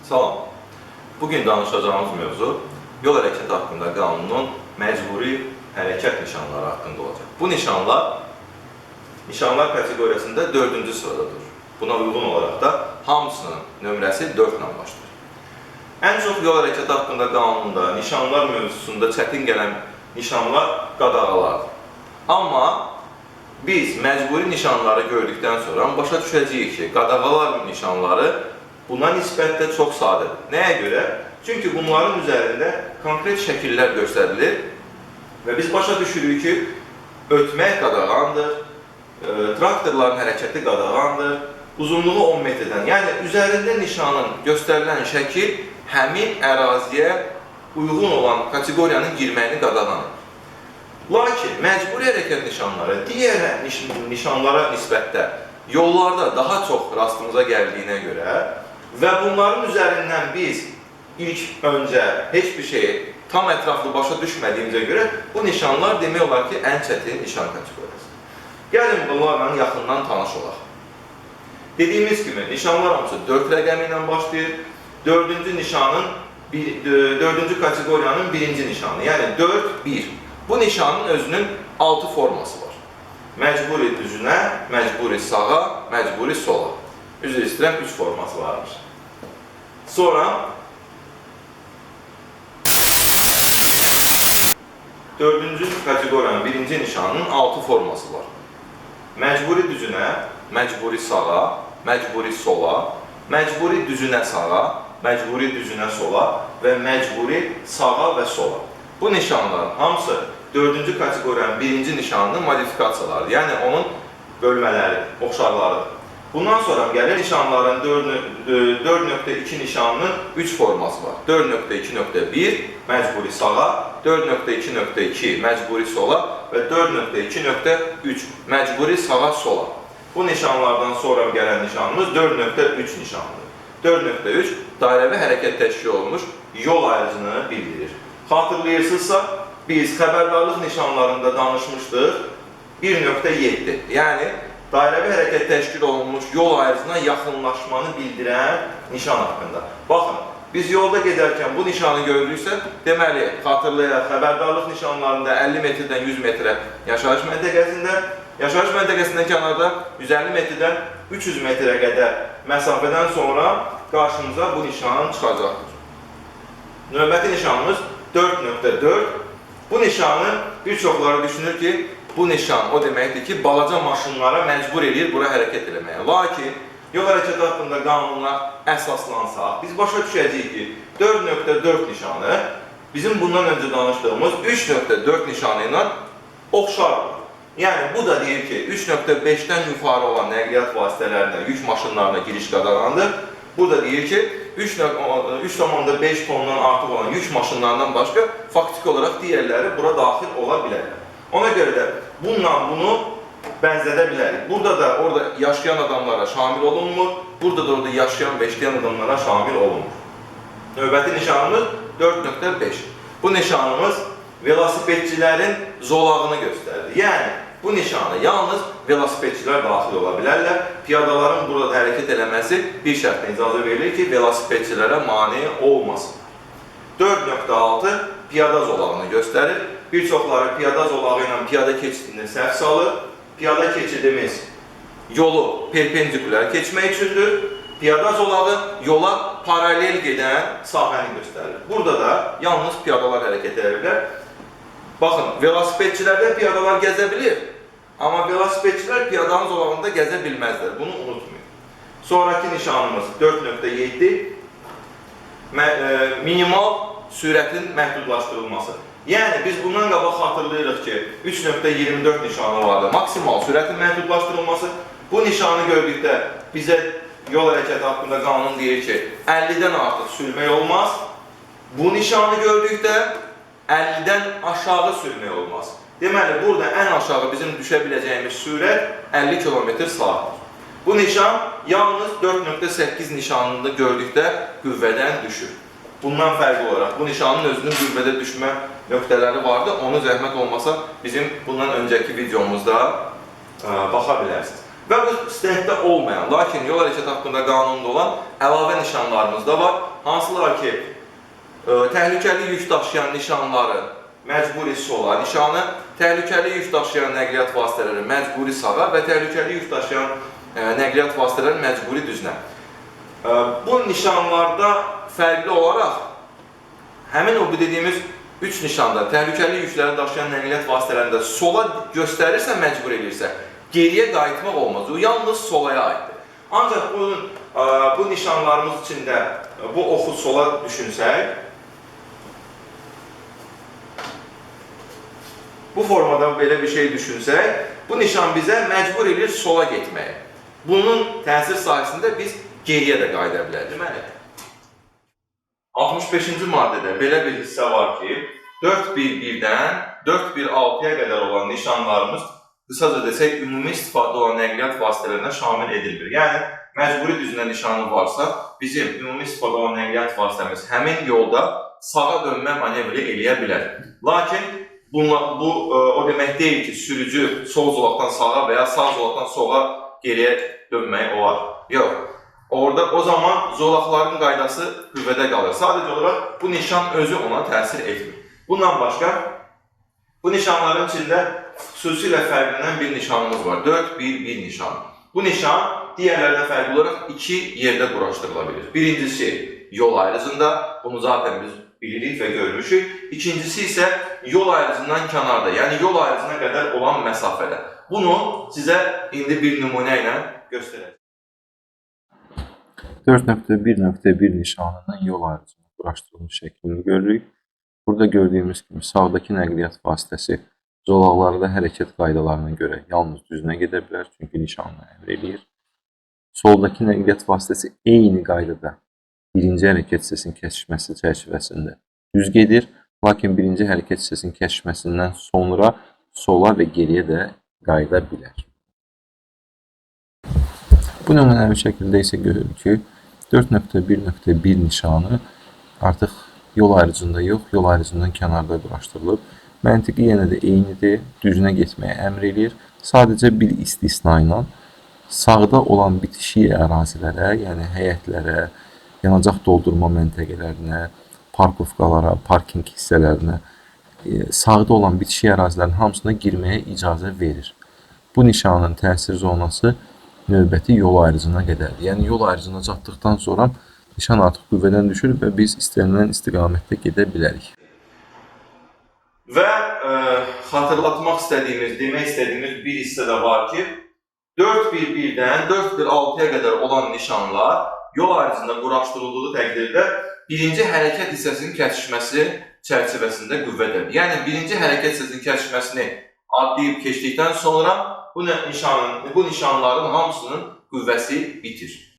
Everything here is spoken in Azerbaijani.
Salam. Bugün danışacağımız mövzu yol hərəkəti haqqında qanunun məcburi hərəkət nişanları haqqında olacaq. Bu nişanlar kateqoriyasında 4-cü sıradadır. Buna uyğun olaraq da hamısının nömrəsi 4 ilə başlayır. Ən çox yol hərəkəti haqqında qanununda nişanlar mövzusunda çətin gələn nişanlar qadağalardır. Amma biz məcburi nişanları gördükdən sonra başa düşəcəyik ki, qadağalar nişanları buna nisbətdə çox sadədir. Nəyə görə? Çünki bunların üzərində konkret şəkillər göstərilir və biz başa düşürük ki, ötmək qadağandır, traktorların hərəkəti qadağandır, uzunluğu 10 metrdən. Yəni, üzərində nişanın göstərilən şəkil həmin əraziyə uyğun olan kateqoriyanın girməyini qadağandır. Lakin məcburi hərəkət nişanları digər nişanlara nisbətdə yollarda daha çox rastımıza gəldiyinə görə və bunların üzərindən biz ilk öncə heç bir şeyi tam ətraflı başa düşmədiyimizə görə bu nişanlar demək olar ki, ən çətin nişan kateqoriyası. Gəlin bunlarla yaxından tanış olaq. Dediyimiz kimi, nişanlar hamısı 4 rəqəmi ilə başlayır. 4-cü kateqoriyanın birinci nişanı, yəni 4-1. Bu nişanın özünün 6 forması var. Məcburi düzünə, məcburi sağa, məcburi sola. Üzr istəyirəm, 3 forması varmış. Sonra 4-cü kateqoriyanın birinci nişanının 6 forması var. Məcburi düzünə, məcburi sağa, məcburi sola, məcburi düzünə sağa, məcburi düzünə sola və məcburi sağa və sola. Bu nişanların hamısı 4-cü kateqoriyanın birinci nişanının modifikasiyalarıdır. Yəni, onun bölmələri, oxşarlarıdır. Bundan sonra gəlir nişanların 4.2 nişanının 3 forması var. 4.2.1 məcburi sağa, 4.2.2 məcburi sola və 4.2.3 məcburi sağa sola. Bu nişanlardan sonra gələn nişanımız 4.3 nişanıdır. 4.3 dairəvi hərəkət təşkil olunmuş yol ayrıcını bildirir. Xatırlayırsınızsa, biz xəbərdarlıq nişanlarında danışmışdıq 1.7. Yəni, dairəvi hərəkət təşkil olunmuş yol ayrıcına yaxınlaşmanı bildirən nişan haqqında. Baxın, biz yolda gedərkən bu nişanı gördüksə, deməli, xatırlayaq, xəbərdarlıq nişanlarında 50 metrdən 100 metrə yaşayış məntəqəsindən kənarda 150 metrdən 300 metrə qədər məsafədən sonra qarşımıza bu nişan çıxacaqdır. Növbəti nişanımız 4.4. Bu nişanı bir çoxları düşünür ki, bu nişan o deməkdir ki, balaca maşınlara məcbur edir bura hərəkət eləməyə. Lakin, yol hərəkəti haqqında qanunla əsaslansaq, biz başa düşəcəyik ki, 4.4 nişanı bizim bundan öncə danışdığımız 3.4 nişanı ilə oxşardır. Yəni, bu da deyir ki, 3.5-dən yuxarı olan nəqliyyat vasitələrinə, yük maşınlarına giriş qadağandır. Burada deyir ki, 3.5 tondan artıq olan yük maşınlarından başqa faktik olaraq digərləri bura daxil ola bilərlər. Ona görə də bununla bunu bənzədə bilərik. Burada da orada yaşayan adamlara şamil olunmur, burada da orada yaşayan və işləyən adamlara şamil olunmur. Növbəti nişanımız 4.5. Bu nişanımız velosipedçilərin zolağını göstərir. Yəni, bu nişanı yalnız velosipedçilər daxil ola bilərlər. Piyadaların burada hərəkət eləməsi bir şərtlə icazə verilir ki, velosipedçilərə mane olmasın. 4.6 piyada zolağını göstərir. Bir çoxları piyada zolağı ilə piyada keçidini səhv salır. Piyada keçidimiz yolu perpendikulər keçmək üçündür. Piyada zolağı yola paralel gedən sahəni göstərir. Burada da yalnız piyadalar hərəkət edirlər. Baxın, velosipedçilərdə piyadalar gəzə bilir, amma velosipedçilər piyadanın zolağında gəzə bilməzlər. Bunu unutmayın. Sonraki nişanımız 4.7 minimal sürətin məhdudlaşdırılması. Yəni, biz bundan qabaq xatırlayırıq ki, 3.24 nişanı vardı. Maksimal sürətin məhdudlaşdırılması. Bu nişanı gördükdə bizə yol hərəkəti haqqında qanun deyir ki, 50-dən artıq sürmək olmaz. Bu nişanı gördükdə 50-dən aşağı sürmək olmaz. Deməli, burada ən aşağı bizim düşə biləcəyimiz sürət 50 km/saatdır. Bu nişan yalnız 4.8 nişanını gördükdə qüvvədən düşür. Bundan fərqli olaraq, bu nişanın özünün qüvvədə düşmə nöqtələri vardı. Onu zəhmət olmasa bizim bundan öncəki videomuzda baxa bilərsiniz. Və bu stenddə olmayan, lakin yol hərəkəti haqqında qanunda olan əlavə nişanlarımız da var. hansılar ki təhlükəli yük daşıyan nişanları məcburi sola, nişanı təhlükəli yük daşıyan nəqliyyat vasitələri məcburi sağa və təhlükəli yük daşıyan nəqliyyat vasitələri məcburi düzünə. Bu nişanlarda fərqli olaraq həmin o dediyimiz 3 nişanda təhlükəli yükləri daşıyan nəqliyyat vasitələrində sola göstərirsə, məcbur edirsə, geriyə qayıtmaq olmaz. O yalnız solaya aiddir. Ancaq bu nişanlarımız içində bu oxu sola düşünsək, bu formada belə bir şey düşünsək, bu nişan bizə məcbur edir sola getməyə. Bunun təsir sayəsində biz geriyə də qayıda bilərik. Deməli, 65-ci maddədə belə bir hissə var ki, 4-1-1-dən 4-1-6-ya qədər olan nişanlarımız qısaca desək, ümumi istifadə olan nəqliyyat vasitələrinə şamil edilmir. Yəni, məcburi düzünə nişanı varsa, bizim ümumi istifadə olan nəqliyyat vasitəmiz həmin yolda sağa dönmə manevri eləyə bilər. Lakin, bu o demək deyil ki, sürücü sol zolaqdan sağa və ya sağ zolaqdan sola geriyə dönmək olar. Yox. Orada o zaman zolaqların qaydası qüvvədə qalır. Sadəcə olaraq bu nişan özü ona təsir etmir. Bundan başqa, bu nişanların içində xüsusilə fərqlənən bir nişanımız var. 4-1-1 nişanı. Bu nişan digərlərdən fərqli olaraq 2 yerdə quraşdırıla bilir. Birincisi yol ayrıcında, bunu zaten biz bilirik və görmüşük. İkincisi isə yol ayrıcından kənarda, yəni yol ayrıcına qədər olan məsafədə. Bunu sizə indi bir nümunə ilə göstərəcəm. 4.1.1 nişanının yol ayrıcına quraşdırılmış şəklini görürük. Burada gördüyümüz kimi sağdakı nəqliyyat vasitəsi zolaqlarda hərəkət qaydalarına görə yalnız düzünə gedə bilər, çünki nişanını əmr eləyir. Soldakı nəqliyyat vasitəsi eyni qaydada birinci hərəkət hissəsinin kəsişməsi çərçivəsində düz gedir, lakin birinci hərəkət hissəsinin kəsişməsindən sonra sola və geriyə də qayıda bilər. Bu nümunəvi şəkildə isə görürük ki, 4.1.1 nişanı artıq yol ayrıcında yox, yol ayrıcından kənarda quraşdırılıb. Məntiqi yenə də eynidir, düzünə getməyə əmr eləyir. Sadəcə bir istisna ilə sağda olan bitişik ərazilərə, yəni həyətlərə, yanacaq doldurma məntəqələrinə, parkovkalara, parking hissələrinə, sağda olan bitişik ərazilərin hamısına girməyə icazə verir. Bu nişanın təsir zonası növbəti yol ayrıcına qədərdir. Yəni, yol ayrıcına çatdıqdan sonra nişan artıq qüvvədən düşür və biz istənilən istiqamətdə gedə bilərik. Və xatırlatmaq istədiyimiz, demək istədiyimiz bir hissə də var ki, 4-1-1-dən 4-1-6-ya qədər olan nişanlar yol ayrıcında quraşdırıldığı təqdirdə birinci hərəkət hissəsinin kəsişməsi çərçivəsində qüvvədədir. Yəni, birinci hərəkət hissəsinin kəsişməsini adlayıb keçdikdən sonra bu nişanların hamısının qüvvəsi bitir.